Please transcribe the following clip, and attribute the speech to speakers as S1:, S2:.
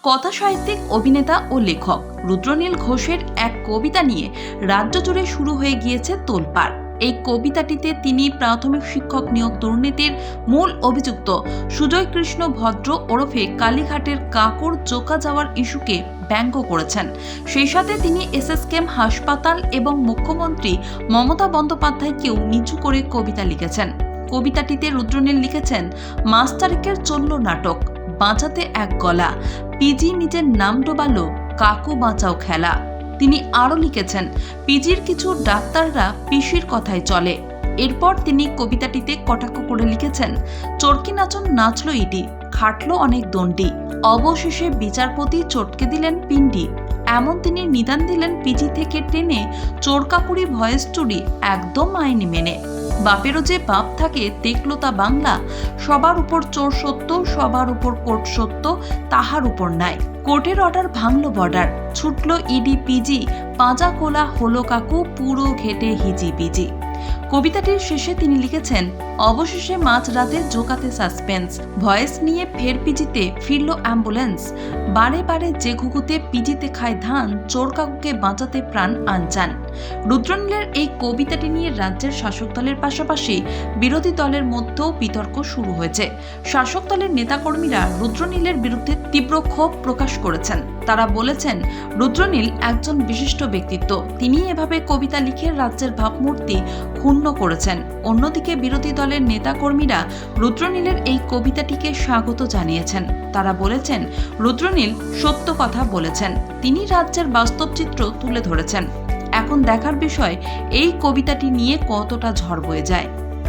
S1: কথা সাহিত্যিক, অভিনেতা ও লেখক রুদ্রনীল ঘোষের এক কবিতা নিয়ে রাজ্য জুড়ে শুরু হয়ে গিয়েছে তোলপাড়। এই কবিতাটিতে তিনি প্রাথমিক শিক্ষক নিয়োগ দুর্নীতির মূল অভিযুক্ত সুজয় কৃষ্ণ ভদ্র ওরফে কালীঘাটের কাকড় চোকা যাওয়ার ইস্যুকে ব্যঙ্গ করেছেন। সেই সাথে তিনি এসএসকেএম হাসপাতাল এবং মুখ্যমন্ত্রী মমতা বন্দ্যোপাধ্যায়কেও নিচু করে কবিতা লিখেছেন। কবিতাটিতে রুদ্রনীল লিখেছেন, মাস্টারিকের চলল নাটক, বাঁচাতে এক গলা, পিজি নিজের নাম ডোবালো, কাকু বাঁচাও খেলা। তিনি আরও লিখেছেন, পিজির কিছু ডাক্তাররা পিসির কথায় চলে। এরপর তিনি কবিতাটিতে কটাক্ষ করে লিখেছেন, চরকি নাচন নাচল ইডি, খাটলো অনেক দণ্ডি, অবশেষে বিচারপতি চটকে দিলেন পিণ্ডি। এমন তিনি নিদান দিলেন পিজি থেকে টেনে, চোরকাপুরি ভয়েস চুরি একদম আইনি মেনে। বাপেরও যে বাপ থাকে দেখলো তা বাংলা, সবার উপর চোর সত্য, সবার উপর কোর্ট সত্য, তাহার উপর নাই। কোর্টের অর্ডার ভাঙলো বর্ডার, ছুটলো ইডি পিজি, পাঁজা কোলা হলো কাকু পুরো ঘেটে হিজি বিজি। কবিতাটির শেষে তিনি লিখেছেন, অবশেষে মাঝরাতে জোকাতে সাসপেন্স, ভয়েস নিয়ে ফের পিজিতে ফিরল অ্যাম্বুলেন্স, বারে বারে যে ঘুঘুতে পিজিতে খায় ধান, চোর কাকুকে বাঁচাতে প্রাণ আনচান। রুদ্রনীলের এই কবিতাটি নিয়ে রাজ্যের শাসক দলের পাশাপাশি বিরোধী দলের মধ্যেও বিতর্ক শুরু হয়েছে। শাসক দলের নেতাকর্মীরা রুদ্রনীলের বিরুদ্ধে তীব্র ক্ষোভ প্রকাশ করেছেন। তারা বলেছেন, রুদ্রনীল একজন বিশিষ্ট ব্যক্তিত্ব, তিনি এভাবে কবিতা লিখে রাজ্যের ভাবমূর্তি ক্ষুণ্ণ করেছেন। অন্যদিকে বিরোধী দলের নেতাকর্মীরা রুদ্রনীলের এই কবিতাটিকে স্বাগত জানিয়েছেন। তারা বলেছেন, রুদ্রনীল সত্য কথা বলেছেন, তিনি রাজ্যের বাস্তব চিত্র তুলে ধরেছেন। এখন দেখার বিষয় এই কবিতাটি নিয়ে কতটা ঝড় বয়ে যায়।